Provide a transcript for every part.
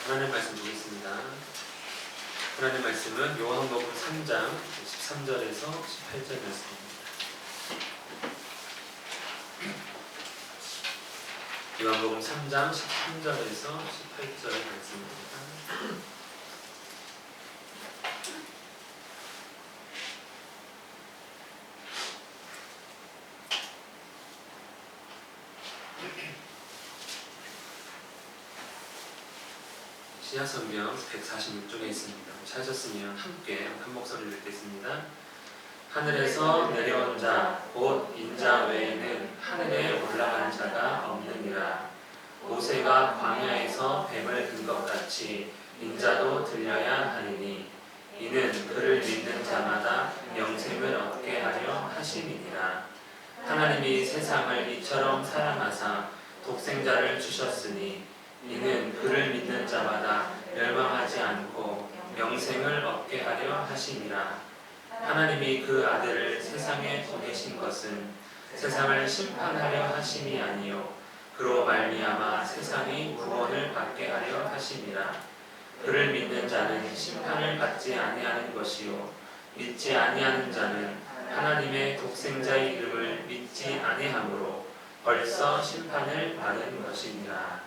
하나님 말씀 보겠습니다. 하나님 말씀은 요한복음 3장 13절에서 18절 말씀입니다. 요한복음 3장 13절에서 18절 말씀입니다. 신약성경 146쪽에 있습니다. 찾으셨으면 함께 한 목소리를 읽겠습니다. 하늘에서 내려온 자 곧 인자 외에는 하늘에 올라간 자가 없느니라. 모세가 광야에서 뱀을 든 것 같이 인자도 들려야 하리니 이는 그를 믿는 자마다 영생을 얻게 하려 하심이니라. 하나님이 세상을 이처럼 사랑하사 독생자를 주셨으니 이는 그를 믿는 자마다 멸망하지 않고 영생을 얻게 하려 하심이라. 하나님이 그 아들을 세상에 보내신 것은 세상을 심판하려 하심이 아니요 그로 말미암아 세상이 구원을 받게 하려 하심이라. 그를 믿는 자는 심판을 받지 아니하는 것이요 믿지 아니하는 자는 하나님의 독생자의 이름을 믿지 아니하므로 벌써 심판을 받은 것이니라.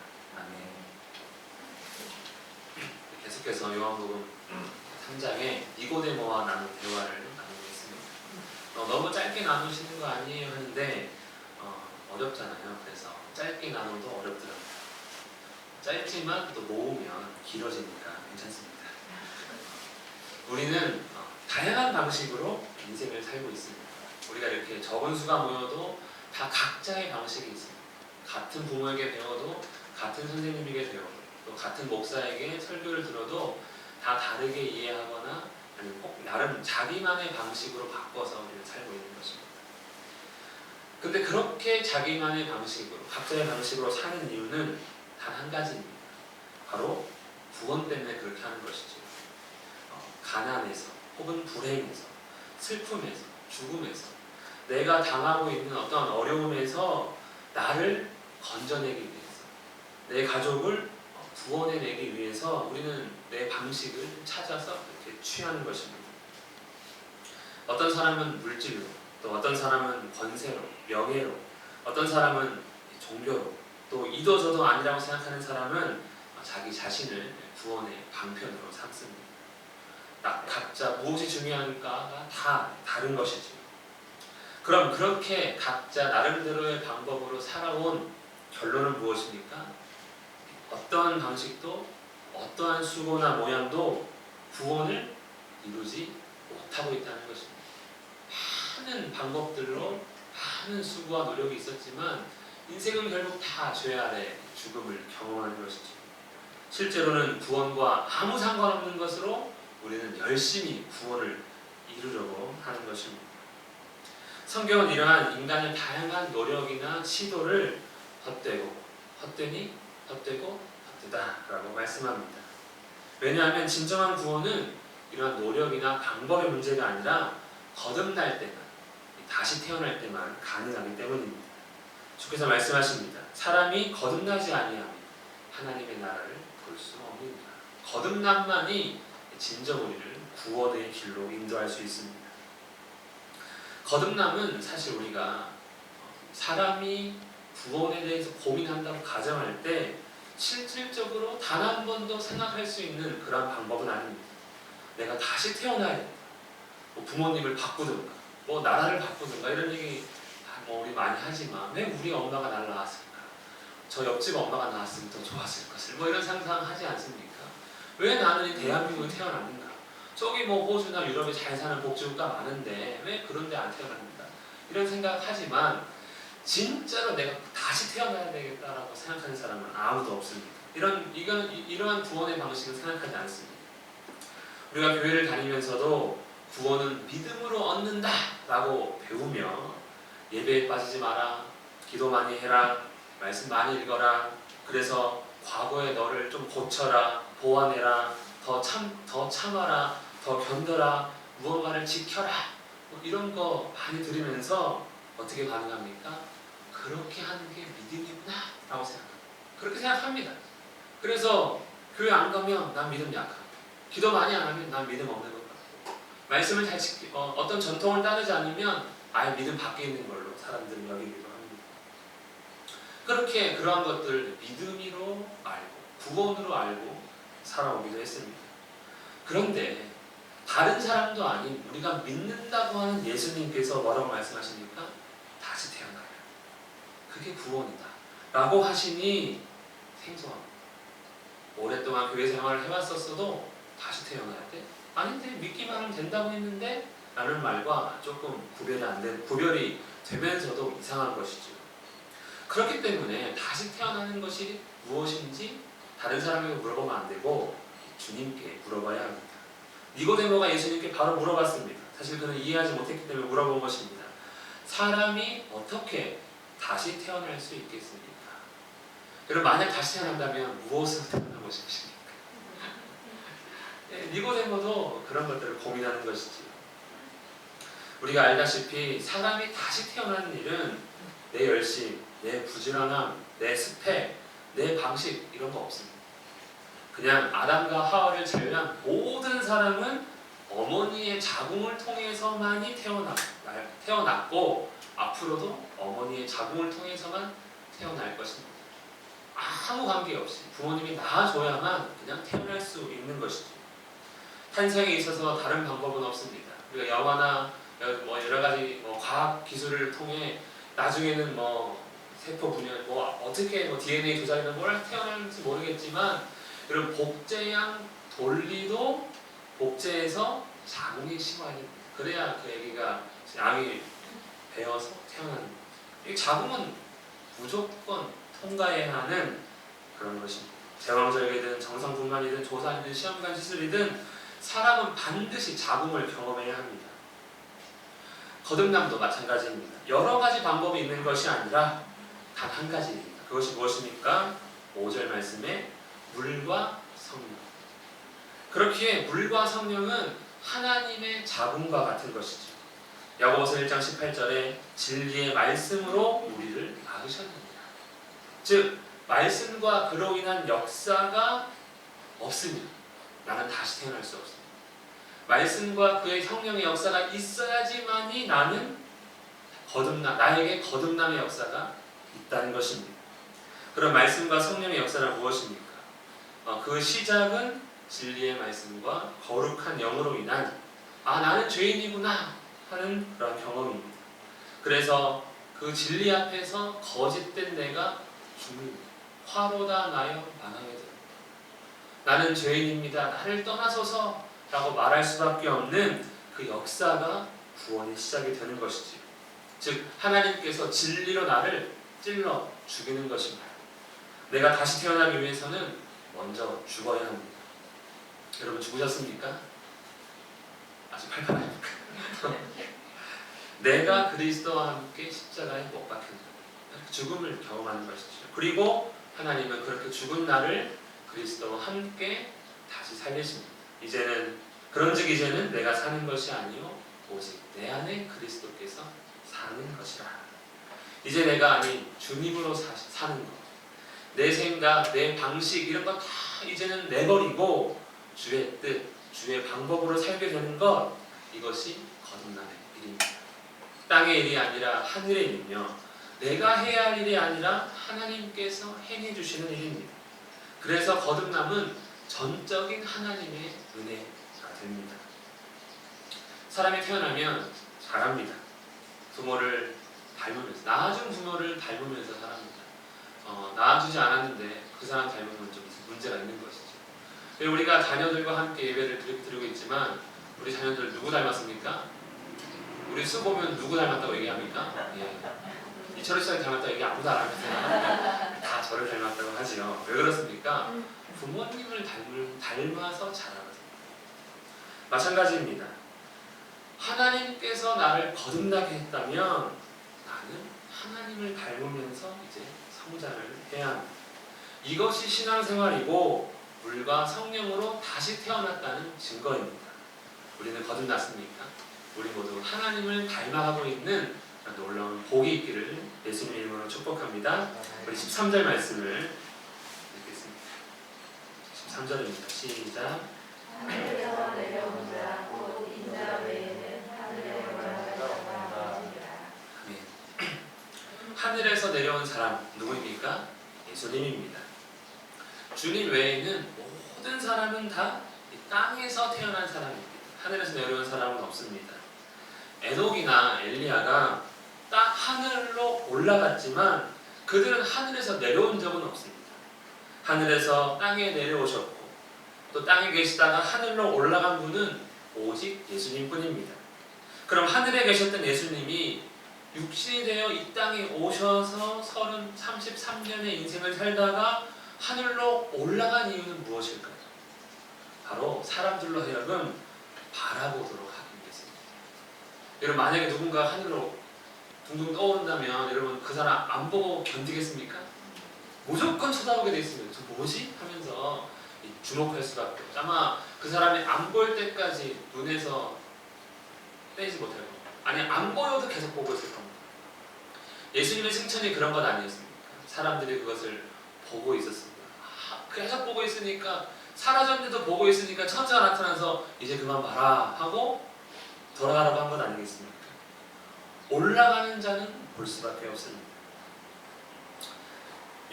계속해서 요한복음 3장에 니고데모와 나눈 대화를 나누겠습니다. 너무 짧게 나누시는 거 아니에요 하는데 어렵잖아요. 그래서 짧게 나눠도 어렵더라고요. 짧지만 또 모으면 길어지니까 괜찮습니다. 우리는 다양한 방식으로 인생을 살고 있습니다. 우리가 이렇게 적은 수가 모여도 다 각자의 방식이 있습니다. 같은 부모에게 배워도 같은 선생님에게 배워도 또 같은 목사에게 설교를 들어도 다 다르게 이해하거나 아니면 꼭 나름 자기만의 방식으로 바꿔서 우리는 살고 있는 것입니다. 근데 그렇게 자기만의 방식으로 각자의 방식으로 사는 이유는 단 한 가지입니다. 바로 구원 때문에 그렇게 하는 것이죠. 가난에서 혹은 불행에서 슬픔에서 죽음에서 내가 당하고 있는 어떤 어려움에서 나를 건져내기 위해서 내 가족을 구원해내기 위해서 우리는 내 방식을 찾아서 이렇게 취하는 것입니다. 어떤 사람은 물질로, 또 어떤 사람은 권세로, 명예로, 어떤 사람은 종교로, 또 이도저도 아니라고 생각하는 사람은 자기 자신을 구원의 방편으로 삼습니다. 각자 무엇이 중요한가가 다 다른 것이죠. 그럼 그렇게 각자 나름대로의 방법으로 살아온 결론은 무엇입니까? 어떠한 방식도 어떠한 수고나 모양도 구원을 이루지 못하고 있다는 것입니다. 많은 방법들로 많은 수고와 노력이 있었지만 인생은 결국 다 죄 아래 죽음을 경험하는 것이죠. 실제로는 구원과 아무 상관없는 것으로 우리는 열심히 구원을 이루려고 하는 것입니다. 성경은 이러한 인간의 다양한 노력이나 시도를 헛되고 헛되니 헛되고 헛되다라고 말씀합니다. 왜냐하면 진정한 구원은 이러한 노력이나 방법의 문제가 아니라 거듭날 때만, 다시 태어날 때만 가능하기 때문입니다. 주께서 말씀하십니다. 사람이 거듭나지 아니하면 하나님의 나라를 볼 수 없느니라. 거듭남만이 진정 우리를 구원의 길로 인도할 수 있습니다. 거듭남은 사실 우리가 사람이 구원에 대해서 고민한다고 가정할 때 실질적으로 단 한 번도 생각할 수 있는 그런 방법은 아닙니다. 내가 다시 태어나야 된다. 부모님을 바꾸든가, 나라를 바꾸든가 이런 얘기 우리 많이 하지만 왜 우리 엄마가 나를 낳았을까? 저 옆집 엄마가 낳았으면 더 좋았을 것을 이런 상상하지 않습니까? 왜 나는 이 대한민국에 태어났는가? 저기 호주나 유럽에 잘 사는 복지국가 많은데 왜 그런 데 안 태어났는가? 이런 생각하지만 진짜로 내가 다시 태어나야 되겠다라고 생각하는 사람은 아무도 없습니다. 이러한 구원의 방식을 생각하지 않습니다. 우리가 교회를 다니면서도 구원은 믿음으로 얻는다라고 배우며 예배에 빠지지 마라, 기도 많이 해라, 말씀 많이 읽어라, 그래서 과거의 너를 좀 고쳐라, 보완해라, 더 참아라, 더 견뎌라, 무언가를 지켜라, 이런 거 많이 들으면서 어떻게 가능합니까? 그렇게 하는 게 믿음이구나 라고 생각합니다. 그렇게 생각합니다. 그래서 교회 안 가면 난 믿음 약하고, 기도 많이 안 하면 난 믿음 없는 것 같고, 말씀을 잘 어떤 전통을 따르지 않으면 아예 믿음 밖에 있는 걸로 사람들은 여기기도 합니다. 그렇게 그러한 것들 믿음으로 알고 구원으로 알고 살아오기도 했습니다. 그런데 다른 사람도 아닌 우리가 믿는다고 하는 예수님께서 뭐라고 말씀하십니까? 다시 태어나라. 그게 구원이다 라고 하시니 생소합니다. 오랫동안 교회 생활을 해왔었어도 다시 태어나야 돼? 아닌데 믿기만 하면 된다고 했는데 라는 말과 조금 구별이 되면서도 이상한 것이죠. 그렇기 때문에 다시 태어나는 것이 무엇인지 다른 사람에게 물어보면 안 되고 주님께 물어봐야 합니다. 니고데모가 예수님께 바로 물어봤습니다. 사실 그는 이해하지 못했기 때문에 물어본 것입니다. 사람이 어떻게 다시 태어날 수 있겠습니까? 여러분, 만약 다시 태어난다면 무엇으로 태어나고 싶으십니까? 니고데모도 그런 것들을 고민하는 것이지요. 우리가 알다시피 사람이 다시 태어나는 일은 내 열심, 내 부지런함, 내 스펙, 내 방식 이런 거 없습니다. 그냥 아담과 하와를 제외한 모든 사람은 어머니의 자궁을 통해서만이 태어났고 앞으로도 어머니의 자궁을 통해서만 태어날 것입니다. 아무 관계없이 부모님이 낳아줘야만 그냥 태어날 수 있는 것이죠. 탄생에 있어서 다른 방법은 없습니다. 우리가 영화나 여러 가지 과학 기술을 통해 나중에는 세포 분열, 어떻게 DNA 조작이나 뭘 태어나는지 모르겠지만, 여러분 복제양 돌리도 복제해서 자궁에 심어야 됩니다. 그래야 그 아기가 양이 배어서 태어납니다. 이 자궁은 무조건 통과해야 하는 그런 것입니다. 제왕절개든 정상분만이든 조산이든 시험관 시술이든 사람은 반드시 자궁을 경험해야 합니다. 거듭남도 마찬가지입니다. 여러 가지 방법이 있는 것이 아니라 단 한 가지입니다. 그것이 무엇입니까? 5절 말씀에 물과 성령. 그렇기에 물과 성령은 하나님의 자궁과 같은 것이죠. 야고보서 1장 18절에 진리의 말씀으로 우리를 낳으셨느니라. 즉 말씀과 그로 인한 역사가 없으면 나는 다시 태어날 수 없습니다. 말씀과 그의 성령의 역사가 있어야지만이 나는 나에게 거듭남의 역사가 있다는 것입니다. 그럼 말씀과 성령의 역사는 무엇입니까? 그 시작은 진리의 말씀과 거룩한 영으로 인한 나는 죄인이구나 하는 그런 경험입니다. 그래서 그 진리 앞에서 거짓된 내가 죽는 화로다 나여 망하게 됩니다. 나는 죄인입니다. 나를 떠나소서 라고 말할 수밖에 없는 그 역사가 구원의 시작이 되는 것이지요. 즉 하나님께서 진리로 나를 찔러 죽이는 것입니다. 내가 다시 태어나기 위해서는 먼저 죽어야 합니다. 여러분 죽으셨습니까? 아직 팔팔합니까? 내가 그리스도와 함께 십자가에 못 박힌다. 죽음을 경험하는 것이죠. 그리고 하나님은 그렇게 죽은 나를 그리스도와 함께 다시 살리십니다. 그런즉 이제는 내가 사는 것이 아니요 오직 내 안에 그리스도께서 사는 것이라. 이제 내가 아닌 주님으로 사는 것, 내 생각, 내 방식 이런 거 다 이제는 내버리고 주의 뜻, 주의 방법으로 살게 되는 것, 이것이 거듭남의 일입니다. 땅의 일이 아니라 하늘의 일이며 내가 해야 할 일이 아니라 하나님께서 행해 주시는 일입니다. 그래서 거듭남은 전적인 하나님의 은혜가 됩니다. 사람이 태어나면 자랍니다. 부모를 닮으면서, 낳아준 부모를 닮으면서 살합니다. 낳아주지 않았는데 그 사람 닮으면 좀 문제가 있는 것이죠. 우리가 자녀들과 함께 예배를 드리고 있지만 우리 자녀들 누구 닮았습니까? 우리 수 보면 누구 닮았다고 얘기합니까? 이철우 씨를 닮았다고 얘기 아무도 안 합니다. 다 저를 닮았다고 하지요. 왜 그렇습니까? 부모님을 닮아서 자라거든요. 마찬가지입니다. 하나님께서 나를 거듭나게 했다면 나는 하나님을 닮으면서 이제 성장을 해야 합니다. 이것이 신앙생활이고 물과 성령으로 다시 태어났다는 증거입니다. 우리는 거듭났습니까? 우리 모두 하나님을 닮아가고 있는 놀라운 복이 있기를 예수님의 이름으로 축복합니다. 우리 13절 말씀을 읽겠습니다. 13절 3절입니다. 시작. 하늘에서 내려온 자 곧 인자 외에는 하늘에 올라갈 자가 없느니라. 아멘. 하늘에서 내려온 사람 누구입니까? 예수님입니다. 주님 외에는 모든 사람은 다 땅에서 태어난 사람입니다. 하늘에서 내려온 사람은 없습니다. 에녹이나 엘리야가 딱 하늘로 올라갔지만 그들은 하늘에서 내려온 적은 없습니다. 하늘에서 땅에 내려오셨고 또 땅에 계시다가 하늘로 올라간 분은 오직 예수님뿐입니다. 그럼 하늘에 계셨던 예수님이 육신이 되어 이 땅에 오셔서 33년의 인생을 살다가 하늘로 올라간 이유는 무엇일까요? 바로 사람들로 하여금 바라보도록 하기 위해서입니다. 여러분, 만약에 누군가 하늘로 둥둥 떠오른다면 여러분 그 사람 안 보고 견디겠습니까? 무조건 쳐다보게 돼 있습니다. 저 뭐지? 하면서 주목할 수밖에 없죠. 아마 그 사람이 안 보일 때까지 눈에서 떼지 못할 겁니다. 아니, 안 보여도 계속 보고 있을 겁니다. 예수님의 승천이 그런 것 아니었습니까? 사람들이 그것을 보고 있었습니다. 계속 보고 있으니까, 사라졌는데도 보고 있으니까 천사가 나타나서 이제 그만 봐라 하고 돌아가라고 한 것 아니겠습니까? 올라가는 자는 볼 수밖에 없습니다.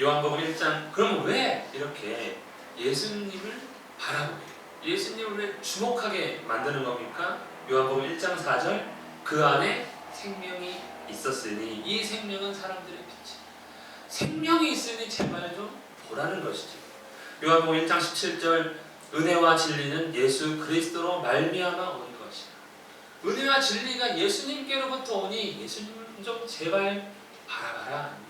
요한복음 1장, 그럼 왜 이렇게 예수님을 바라보게, 예수님을 왜 주목하게 만드는 겁니까? 요한복음 1장 4절, 그 안에 생명이 있었으니 이 생명은 사람들의 빛이, 생명이 있으니 제발 좀 보라는 것이죠. 요한복음 1장 17절, 은혜와 진리는 예수 그리스도로 말미암아 오는 것이다. 은혜와 진리가 예수님께로부터 오니 예수님을 좀 제발 바라봐라 합니다.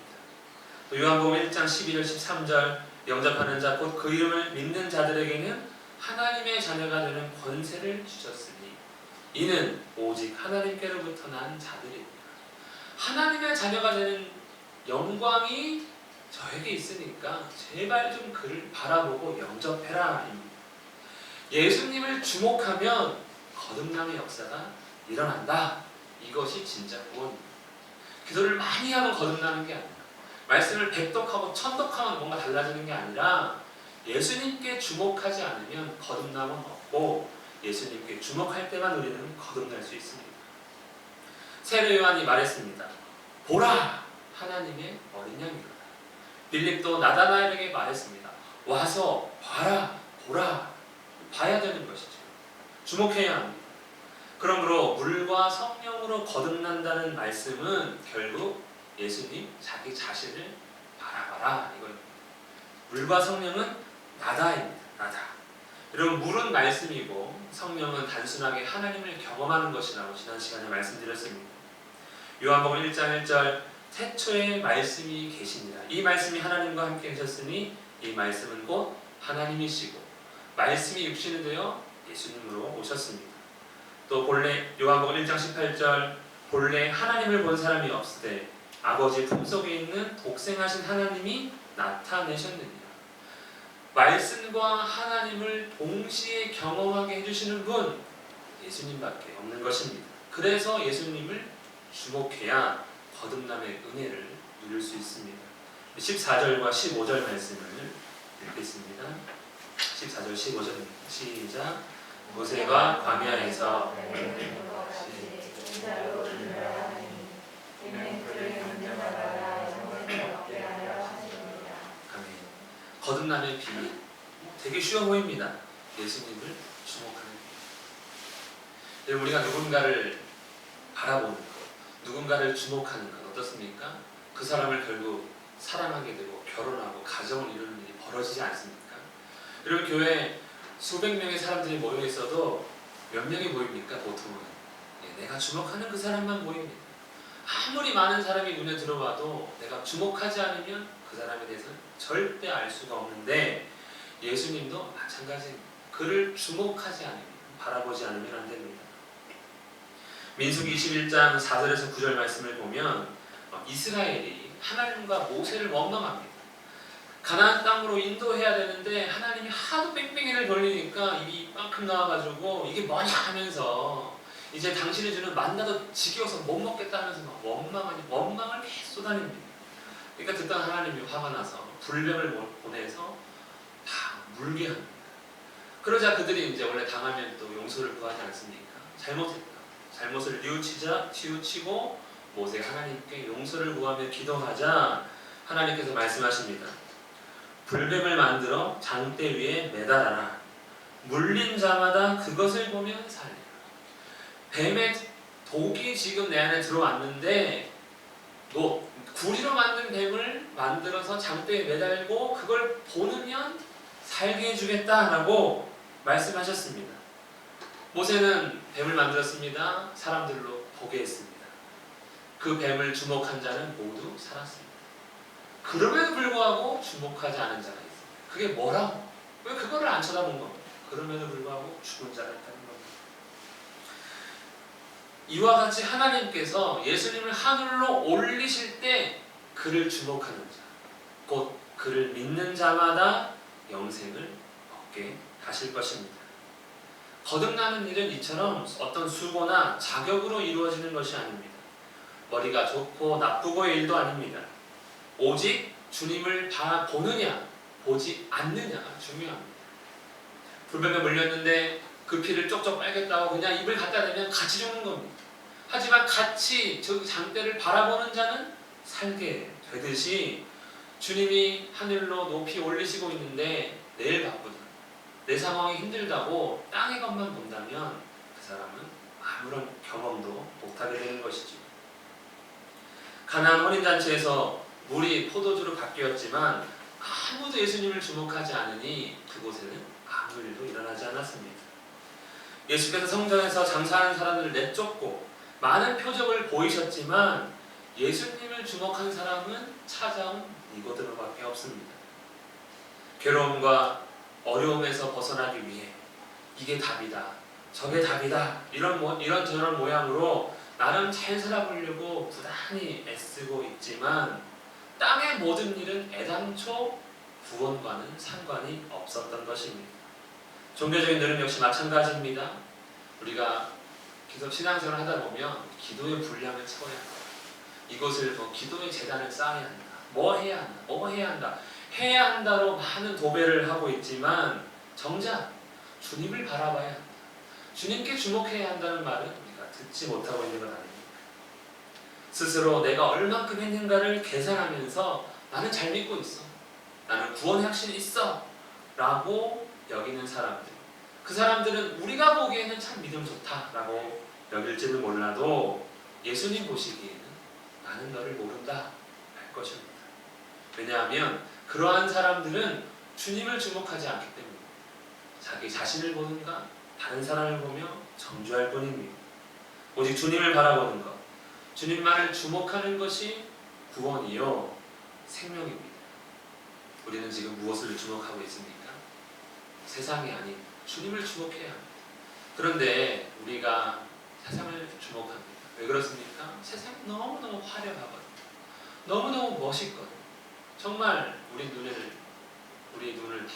요한복음 1장 12절 13절, 영접하는 자 곧 그 이름을 믿는 자들에게는 하나님의 자녀가 되는 권세를 주셨으니 이는 오직 하나님께로부터 난 자들입니다. 하나님의 자녀가 되는 영광이 저에게 있으니까 제발 좀 그를 바라보고 영접해라. 예수님을 주목하면 거듭남의 역사가 일어난다. 이것이 진짜 구원입니다. 기도를 많이 하고 거듭나는 게 아니라, 말씀을 백독하고 천독하면 뭔가 달라지는 게 아니라, 예수님께 주목하지 않으면 거듭남은 없고 예수님께 주목할 때만 우리는 거듭날 수 있습니다. 세례 요한이 말했습니다. 보라, 하나님의 어린 양이로다. 빌립도 나다나엘에게 말했습니다. 와서 봐라, 보라. 봐야 되는 것이죠. 주목해야 합니다. 그러므로 물과 성령으로 거듭난다는 말씀은 결국 예수님 자기 자신을 바라봐라 이거입니다. 물과 성령은 나다입니다. 나다. 여러분, 물은 말씀이고 성령은 단순하게 하나님을 경험하는 것이라고 지난 시간에 말씀드렸습니다. 요한복음 1장 1절, 태초에 말씀이 계시니라. 이 말씀이 하나님과 함께 계셨으니 이 말씀은 곧 하나님이시고 말씀이 육신이 되어 예수님으로 오셨습니다. 또 본래 요한복음 1장 18절, 본래 하나님을 본 사람이 없으되 아버지 품속에 있는 독생하신 하나님이 나타내셨느니라. 말씀과 하나님을 동시에 경험하게 해주시는 분, 예수님밖에 없는 것입니다. 그래서 예수님을 주목해야 거듭남의 은혜를 누릴 수 있습니다. 14절과 15절 말씀을 읽겠습니다. 14절 15절입니다. 시작. 모세가 광야에서 거듭남의 비밀, 되게 쉬워 보입니다. 예수님을 주목하는 것. 우리가 누군가를 바라보는 것, 누군가를 주목하는 것 어떻습니까? 그 사람을 결국 사랑하게 되고 결혼하고 가정을 이루는 일이 벌어지지 않습니까? 여러분, 교회에 수백 명의 사람들이 모여 있어도 몇 명이 보입니까? 보통은 내가 주목하는 그 사람만 보입니다. 아무리 많은 사람이 눈에 들어와도 내가 주목하지 않으면 그 사람에 대해서는 절대 알 수가 없는데, 예수님도 마찬가지입니다. 그를 주목하지 않으면, 바라보지 않으면 안 됩니다. 민수기 21장 4절에서 9절 말씀을 보면 이스라엘이 하나님과 모세를 원망합니다. 가나안 땅으로 인도해야 되는데 하나님이 하도 뺑뺑이를 돌리니까 입이 이만큼 나와가지고 이게 뭐냐 하면서 이제 당신이 주는 만나도 지겨워서 못 먹겠다 하면서 막 원망을 계속 쏟아냅니다. 그러니까 듣던 하나님이 화가 나서 불병을 보내서 다 물게 합니다. 그러자 그들이 이제 원래 당하면 또 용서를 구하지 않습니까? 잘못했다. 잘못을 뉘우치고 모세가 하나님께 용서를 구하며 기도하자 하나님께서 말씀하십니다. 불뱀을 만들어 장대 위에 매달아라. 물린 자마다 그것을 보며 살리라. 뱀의 독이 지금 내 안에 들어왔는데 구리로 만든 뱀을 만들어서 장대에 매달고 그걸 보느면 살게 해주겠다라고 말씀하셨습니다. 모세는 뱀을 만들었습니다. 사람들로 보게 했습니다. 그 뱀을 주목한 자는 모두 살았습니다. 그럼에도 불구하고 주목하지 않은 자가 있습니다. 그게 뭐라고? 왜 그거를 안 쳐다본 겁니까? 그럼에도 불구하고 죽은 자가 있다는 겁니다. 이와 같이 하나님께서 예수님을 하늘로 올리실 때 그를 주목하는 자, 곧 그를 믿는 자마다 영생을 얻게 하실 것입니다. 거듭나는 일은 이처럼 어떤 수고나 자격으로 이루어지는 것이 아닙니다. 머리가 좋고 나쁘고의 일도 아닙니다. 오직 주님을 보느냐 보지 않느냐가 중요합니다. 불뱀에 물렸는데 그 피를 쪽쪽 빨겠다고 그냥 입을 갖다 대면 같이 죽는 겁니다. 하지만 같이 저 장대를 바라보는 자는 살게 되듯이 주님이 하늘로 높이 올리시고 있는데 내일 바쁘다, 내 상황이 힘들다고 땅의 것만 본다면 그 사람은 아무런 경험도 못하게 되는 것이죠. 가나안 혼인잔치에서 물이 포도주로 바뀌었지만 아무도 예수님을 주목하지 않으니 그곳에는 아무 일도 일어나지 않았습니다. 예수께서 성전에서 장사하는 사람들을 내쫓고 많은 표적을 보이셨지만 예수님을 주목한 사람은 찾아온 니고데모밖에 없습니다. 괴로움과 어려움에서 벗어나기 위해 이게 답이다, 저게 답이다, 이런저런 모양으로 나름 잘 살아보려고 부단히 애쓰고 있지만 땅의 모든 일은 애당초 구원과는 상관이 없었던 것입니다. 종교적인 흐름 역시 마찬가지입니다. 우리가 기도 신앙생활을 하다 보면 기도의 분량을 채워야 한다. 이것을 기도의 재단을 쌓아야 한다. 뭐 해야 한다. 해야 한다로 많은 도배를 하고 있지만 정작 주님을 바라봐야 한다. 주님께 주목해야 한다는 말은 우리가 듣지 못하고 있는 것 아닙니까? 스스로 내가 얼만큼 했는가를 계산하면서 나는 잘 믿고 있어, 나는 구원의 확신이 있어 라고 여기는 사람들, 그 사람들은 우리가 보기에는 참 믿음 좋다라고 여길지는 몰라도 예수님 보시기에는 나는 너를 모른다 할 것입니다. 왜냐하면 그러한 사람들은 주님을 주목하지 않기 때문에 자기 자신을 보는가 다른 사람을 보며 정죄할 뿐입니다. 오직 주님을 바라보는 것, 주님만을 주목하는 것이 구원이요 생명입니다. 우리는 지금 무엇을 주목하고 있습니까? 세상이 아닌 주님을 주목해야 합니다. 그런데 우리가 세상을 주목합니다. 왜 그렇습니까? 세상이 너무너무 화려하거든요. 너무너무 멋있거든요. 정말 우리 눈을 다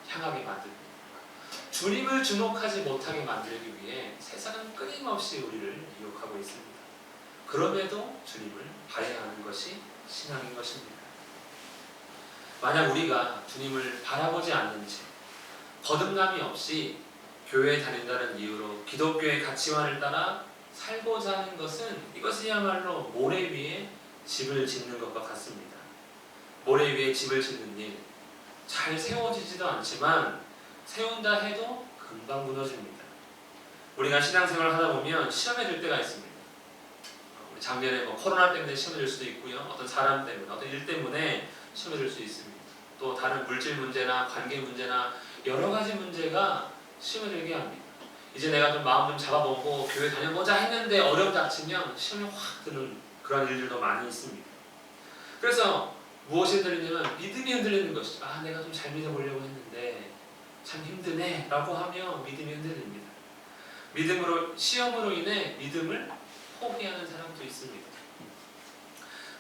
향하게 만듭니다. 주님을 주목하지 못하게 만들기 위해 세상은 끊임없이 우리를 유혹하고 있습니다. 그럼에도 주님을 봐야 하는 것이 신앙인 것입니다. 만약 우리가 주님을 바라보지 않는 채 거듭남이 없이 교회에 다닌다는 이유로 기독교의 가치관을 따라 살고자 하는 것은 이것이야말로 모래 위에 집을 짓는 것과 같습니다. 모래 위에 집을 짓는 일, 잘 세워지지도 않지만 세운다 해도 금방 무너집니다. 우리가 신앙생활을 하다 보면 시험에 들 때가 있습니다. 우리 작년에 코로나 때문에 시험에 들 수도 있고요. 어떤 사람 때문에, 어떤 일 때문에 시험에 들 수 있습니다. 또 다른 물질 문제나 관계 문제나 여러 가지 문제가 시험에 들게 합니다. 이제 내가 좀 마음 좀 잡아보고 교회 다녀보자 했는데 어려움 닥치면 시험에 확 드는 그런 일들도 많이 있습니다. 그래서 무엇이 흔들리냐면 믿음이 흔들리는 것이죠. 내가 좀 잘 믿어보려고 했는데 참 힘드네 라고 하며 믿음이 흔들립니다. 시험으로 인해 믿음을 포기하는 사람도 있습니다.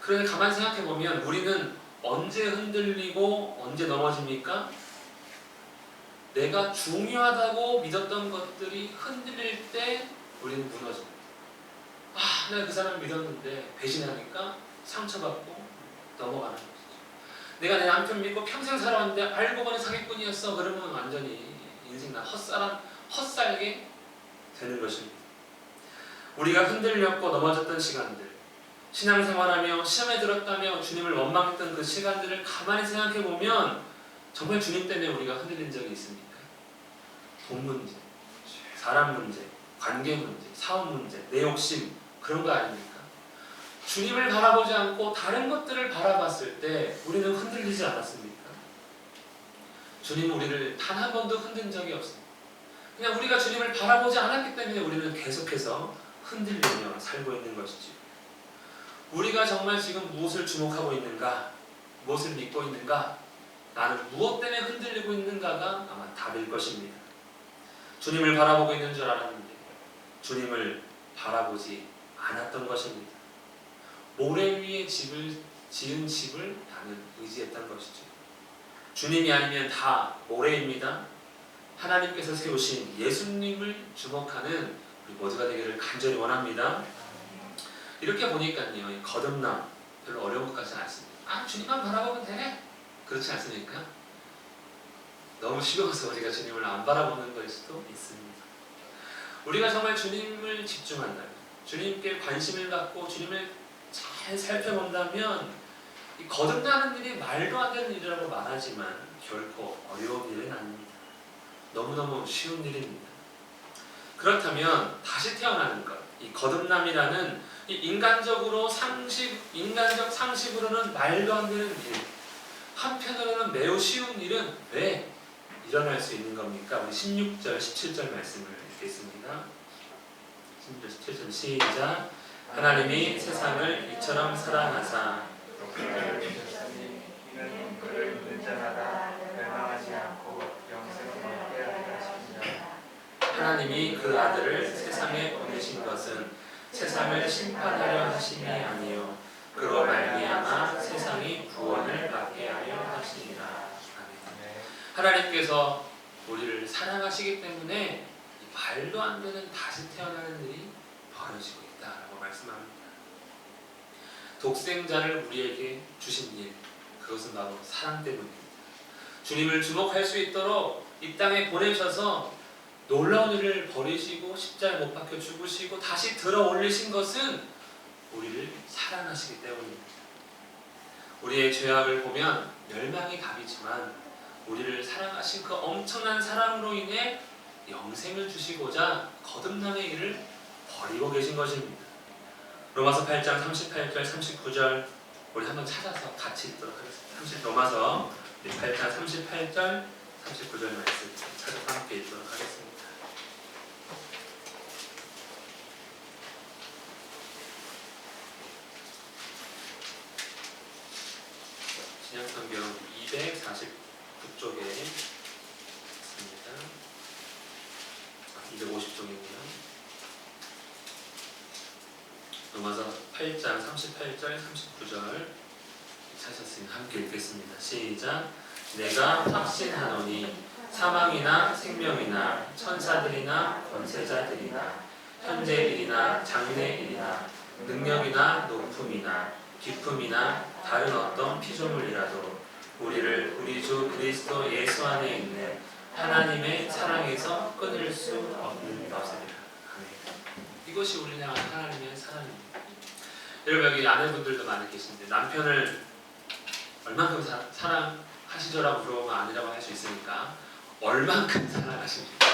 그런데 가만히 생각해보면 우리는 언제 흔들리고 언제 넘어집니까? 내가 중요하다고 믿었던 것들이 흔들릴 때 우리는 무너집니다. 내가 그 사람을 믿었는데 배신하니까 상처받고 넘어가는 것이죠. 내가 내 남편 믿고 평생 살아왔는데 알고 보니 사기꾼이었어. 그러면 완전히 함께하게 되는 것입니다. 우리가 흔들렸고 넘어졌던 시간들, 신앙생활하며 시험에 들었다며 주님을 원망했던 그 시간들을 가만히 생각해 보면 정말 주님 때문에 우리가 흔들린 적이 있습니까? 돈 문제, 사람 문제, 관계 문제, 사업 문제, 내 욕심, 그런 거 아닙니까? 주님을 바라보지 않고 다른 것들을 바라봤을 때 우리는 흔들리지 않았습니까? 주님은 우리를 단 한 번도 흔든 적이 없습니다. 그냥 우리가 주님을 바라보지 않았기 때문에 우리는 계속해서 흔들리며 살고 있는 것이죠. 우리가 정말 지금 무엇을 주목하고 있는가? 무엇을 믿고 있는가? 나는 무엇 때문에 흔들리고 있는가가 아마 답일 것입니다. 주님을 바라보고 있는 줄 알았는데 주님을 바라보지 않았던 것입니다. 모래 위에 지은 집을 나는 의지했던 것이죠. 주님이 아니면 다 모래입니다. 하나님께서 세우신 예수님을 주목하는 우리 모두가 되기를 간절히 원합니다. 이렇게 보니까요, 이 거듭남 별로 어려운 것 같지 않습니다. 아, 주님만 바라보면 돼. 그렇지 않습니까? 너무 쉬워서 우리가 주님을 안 바라보는 것일 수도 있습니다. 우리가 정말 주님을 집중한다면, 주님께 관심을 갖고 주님을 잘 살펴본다면 이 거듭나는 일이 말도 안 되는 일이라고 말하지만 결코 어려운 일은 아닙니다. 너무너무 쉬운 일입니다. 그렇다면 다시 태어나는 것, 이 거듭남이라는 이 인간적 상식으로는 말도 안 되는 일, 한편으로는 매우 쉬운 일은 왜 일어날 수 있는 겁니까? 우리 16절, 17절 말씀을 읽겠습니다. 16절, 17절 시작. 하나님이 세상을 이처럼 사랑하사 이는 그를 믿는 자마다 멸망하지 않고 영생을 얻게 하려 하십니다. 하나님이 그 아들을 세상에 보내신 것은 세상을 심판하려 하심이 아니요 그로 말미암아 세상이 구원을 받게 하려 하시니라. 아멘. 하나님께서 우리를 사랑하시기 때문에 말도 안 되는 다시 태어나는 일이 벌어지고 있다라고 말씀합니다. 독생자를 우리에게 주신 일, 그것은 바로 사랑 때문입니다. 주님을 주목할 수 있도록 이 땅에 보내셔서 놀라운 일을 벌이시고 십자가에 못 박혀 죽으시고 다시 들어 올리신 것은 우리를 사랑하시기 때문입니다. 우리의 죄악을 보면 멸망이 답이지만 우리를 사랑하신 그 엄청난 사랑으로 인해 영생을 주시고자 거듭남의 일을 벌이고 계신 것입니다. 로마서 8장 38절 39절 우리 한번 찾아서 같이 읽도록 하겠습니다. 로마서 8장 38절 39절 말씀 찾아서 함께 읽도록 하겠습니다. 신약성경 249쪽에 있습니다. 250쪽이고요. 로마서 8장 38절 39절 찾았으면 함께 읽겠습니다. 시작. 내가 확신하노니 사망이나 생명이나 천사들이나 권세자들이나 현재일이나 장래일이나 능력이나 높음이나 기품이나 다른 어떤 피조물이라도 우리를 우리 주 그리스도 예수 안에 있는 하나님의 사랑에서 끊을 수 없는 것입니다. 이것이 우리를 향한 하나님의 사랑입니다. 여러분 여기 아내분들도 많이 계신데 남편을 얼만큼 사랑하시죠라고 물어보면 아니라고 할 수 있으니까 얼만큼 사랑하십니까?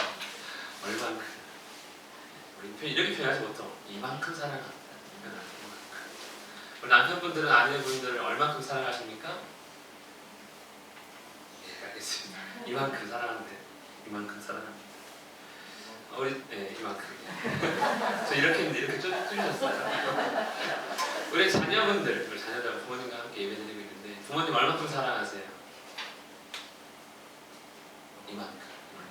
얼만큼. 우리 이렇게 표현하지 보통 이만큼 사랑합니다. 남편분들은 아내분들을 얼만큼 사랑하십니까? 네, 알겠습니다. 이만큼 사랑하는데 이만큼 사랑합니다. 우리 이만큼. 저 이렇게 했는데 이렇게 줄이셨어요. 우리 자녀분들, 우리 자녀들 부모님과 함께 예배드리고 있는데 부모님 얼만큼 사랑하세요? 이만큼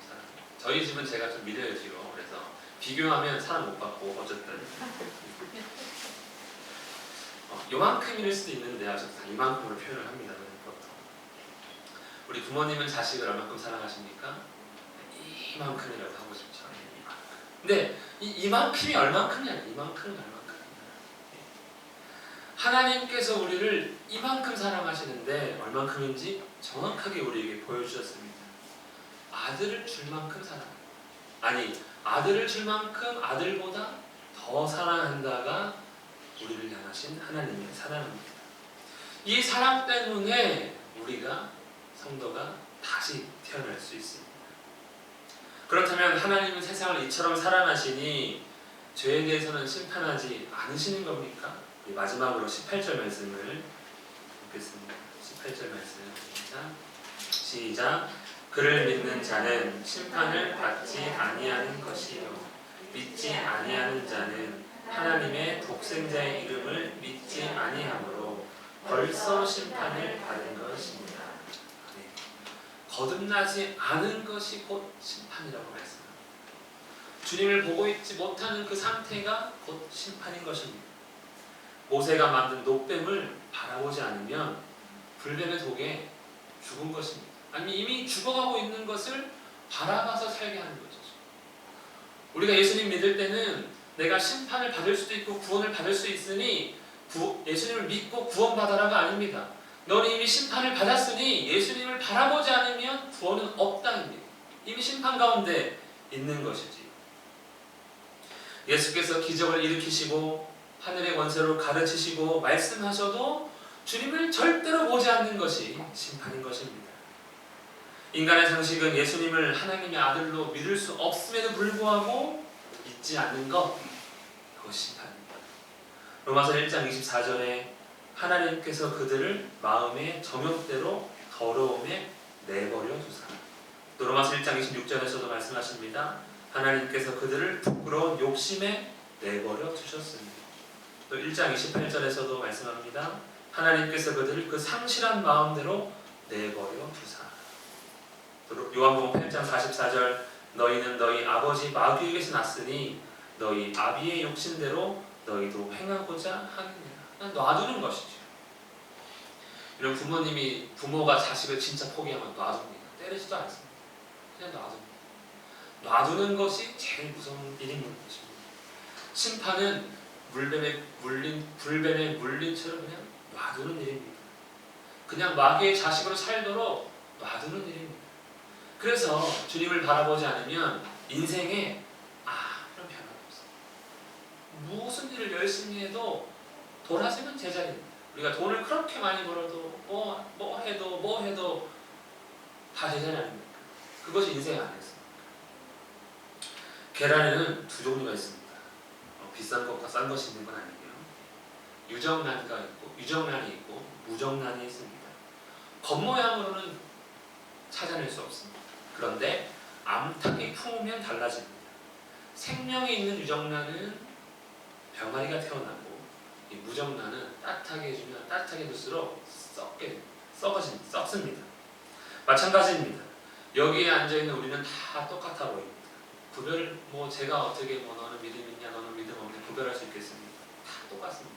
사랑합니다. 저희 집은 제가 좀 밀려요 뒤로. 그래서 비교하면 사랑 못 받고 어쨌든 요만큼일 수도 있는데 아주 이만큼으로 표현을 합니다. 보통. 우리 부모님은 자식을 얼만큼 사랑하십니까? 이만큼이라고 하고 싶죠. 근데 이만큼이 얼만큼이 아니에요. 이만큼이 얼만큼. 하나님께서 우리를 이만큼 사랑하시는데 얼만큼인지 정확하게 우리에게 보여주셨습니다. 아들을 줄 만큼 사랑합니다. 아니, 아들을 줄 만큼 아들보다 더 사랑한다가 우리를 향하신 하나님의 사랑입니다. 이 사랑 때문에 우리가 성도가 다시 태어날 수 있습니다. 그렇다면 하나님은 세상을 이처럼 사랑하시니 죄에 대해서는 심판하지 않으시는 겁니까? 마지막으로 18절 말씀을 읽겠습니다. 18절 말씀입니다. 시작. 그를 믿는 자는 심판을 받지 아니하는 것이요 믿지 아니하는 자는 하나님의 독생자의 이름을 믿지 아니하므로 벌써 심판을 받은 것입니다. 네. 거듭나지 않은 것이 곧 심판이라고 말씀합니다. 주님을 보고 있지 못하는 그 상태가 곧 심판인 것입니다. 모세가 만든 노뱀을 바라보지 않으면 불뱀의 독에 죽은 것입니다. 아니 이미 죽어가고 있는 것을 바라봐서 살게 하는 거죠. 우리가 예수님 믿을 때는 내가 심판을 받을 수도 있고 구원을 받을 수 있으니 예수님을 믿고 구원받아라가 아닙니다. 너는 이미 심판을 받았으니 예수님을 바라보지 않으면 구원은 없다입니다. 이미 심판 가운데 있는 것이지. 예수께서 기적을 일으키시고 하늘의 권세로 가르치시고 말씀하셔도 주님을 절대로 보지 않는 것이 심판인 것입니다. 인간의 상식은 예수님을 하나님의 아들로 믿을 수 없음에도 불구하고 믿지 않는 것, 그것이 심판입니다. 로마서 1장 24절에 하나님께서 그들을 마음의 정욕대로 더러움에 내버려 두사. 또 로마서 1장 26절에서도 말씀하십니다. 하나님께서 그들을 부끄러운 욕심에 내버려 두셨습니다. 또 1장 28절에서도 말씀합니다. 하나님께서 그들을 그 상실한 마음대로 내버려 두사. 요한복음 8장 44절 너희는 너희 아버지 마귀에게서 났으니 너희 아비의 욕심대로 너희도 행하고자 하느니라. 그냥 놔두는 것이죠. 이런 부모가 자식을 진짜 포기하면 놔둡니다. 때리지도 않습니다. 그냥 놔둡니다. 놔두는 것이 제일 무서운 일인 것입니다. 심판은 불뱀에 물린 채로 그냥 놔두는 일입니다. 그냥 마귀의 자식으로 살도록 놔두는 일입니다. 그래서 주님을 바라보지 않으면 인생에 그런 변화가 없어요. 무슨 일을 열심히 해도 돌아서면 제자리입니다. 우리가 돈을 그렇게 많이 벌어도 뭐 해도 다 제자리 아닙니까? 그것이 인생 아니었습니까? 계란에는 두 종류가 있습니다. 비싼 것과 싼 것이 있는 건 아니고요. 유정란이 있고 무정란이 있습니다. 겉모양으로는 찾아낼 수 없습니다. 그런데 암탉이 품으면 달라집니다. 생명이 있는 유정란은 병아리가 태어나고 이 무정란은 따뜻하게 해주면 따뜻하게 둘수록 썩습니다. 마찬가지입니다. 여기에 앉아있는 우리는 다 똑같아 보입니다. 구별을 제가 어떻게 너는 믿음 있냐 너는 믿음 없냐 구별할 수 있겠습니까? 다 똑같습니다.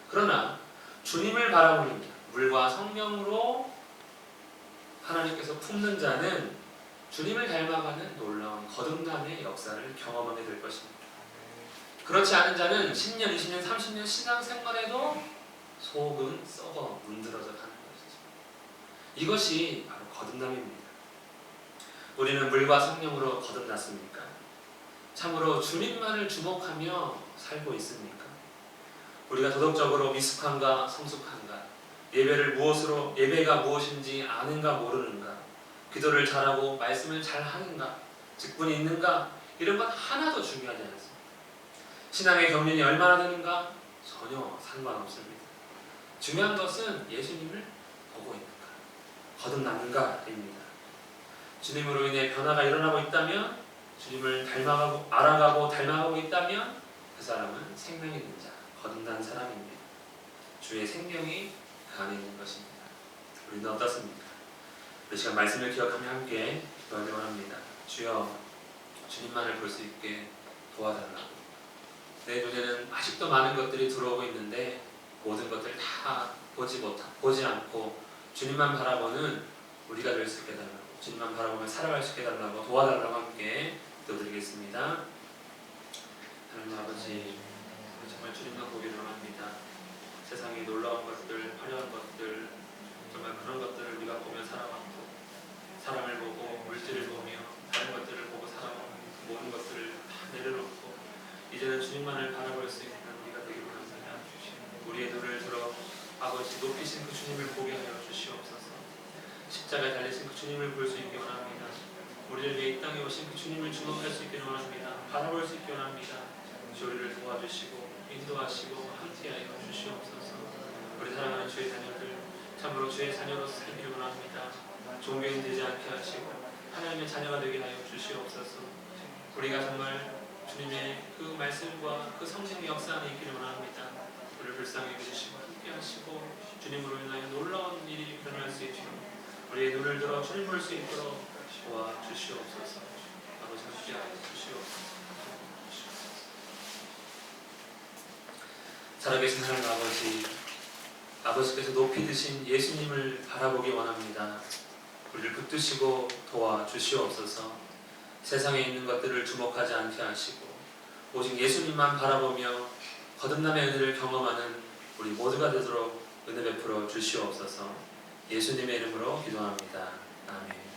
그러나 주님을 바라보는 자, 물과 성령으로 하나님께서 품는 자는 주님을 닮아가는 놀라운 거듭남의 역사를 경험하게 될 것입니다. 그렇지 않은 자는 10년, 20년, 30년 신앙생활에도 속은 썩어 문드러져 가는 것이죠. 이것이 바로 거듭남입니다. 우리는 물과 성령으로 거듭났습니까? 참으로 주님만을 주목하며 살고 있습니까? 우리가 도덕적으로 미숙한가 성숙한가, 예배가 무엇인지 아는가 모르는가, 기도를 잘하고 말씀을 잘하는가, 직분이 있는가, 이런 건 하나도 중요하지 않습니다. 신앙의 경륜이 얼마나 되는가 전혀 상관없습니다. 중요한 것은 예수님을 보고 있는가, 거듭났는가입니다. 주님으로 인해 변화가 일어나고 있다면, 주님을 알아가고 닮아가고 있다면 그 사람은 생명이 있는 자, 거듭난 사람입니다. 주의 생명이 그 안에 있는 것입니다. 우리는 어떻습니까? 이 시간 말씀을 기억하며 함께 기도하기 원합니다. 주여, 주님만을 볼 수 있게 도와달라고. 내 눈에는 아직도 많은 것들이 들어오고 있는데 모든 것들을 다 보지 않고 주님만 바라보는 우리가 될 수 있게 해달라고, 주님만 바라보며 살아갈 수 있게 해달라고 도와달라고 함께 기도드리겠습니다. 하나님 아버지, 정말 주님만 보기를 원합니다. 세상의 놀라운 것들, 화려한 것들, 정말 그런 것들을 우리가 보며 살아가고, 사람을 보고 물질을 보며 다른 것들을 보고 살아가고, 주님만을 바라볼 수 있는 우리가 되기를 원합니다. 우리의 눈을 들어 아버지 높이신 그 주님을 보게 하여 주시옵소서. 십자가에 달리신 그 주님을 볼 수 있게 원합니다. 우리를 위해 이 땅에 오신 그 주님을 주목할 수 있게 원합니다. 바라볼 수 있게 원합니다. 주 우리를 도와주시고 인도하시고 함께하여 주시옵소서. 우리 사랑하는 주의 자녀들 참으로 주의 자녀로서 살기를 원합니다. 종교인 되지 않게 하시고 하나님의 자녀가 되게 하여 주시옵소서. 우리가 정말 주님의 그 말씀과 그 성령의 역사 안에 있기를 원합니다. 우리를 불쌍히 여기시고 함께하시고 주님으로 인하여 놀라운 일이 일어날 수 있도록 우리의 눈을 들어 주님 볼 수 있도록 도와주시옵소서. 아버지 함께하여 주시옵소서. 살아계신 하나님 아버지께서 높이 드신 예수님을 바라보기 원합니다. 우리를 붙드시고 도와주시옵소서. 세상에 있는 것들을 주목하지 않게 하시고 오직 예수님만 바라보며 거듭남의 은혜를 경험하는 우리 모두가 되도록 은혜 베풀어 주시옵소서. 예수님의 이름으로 기도합니다. 아멘.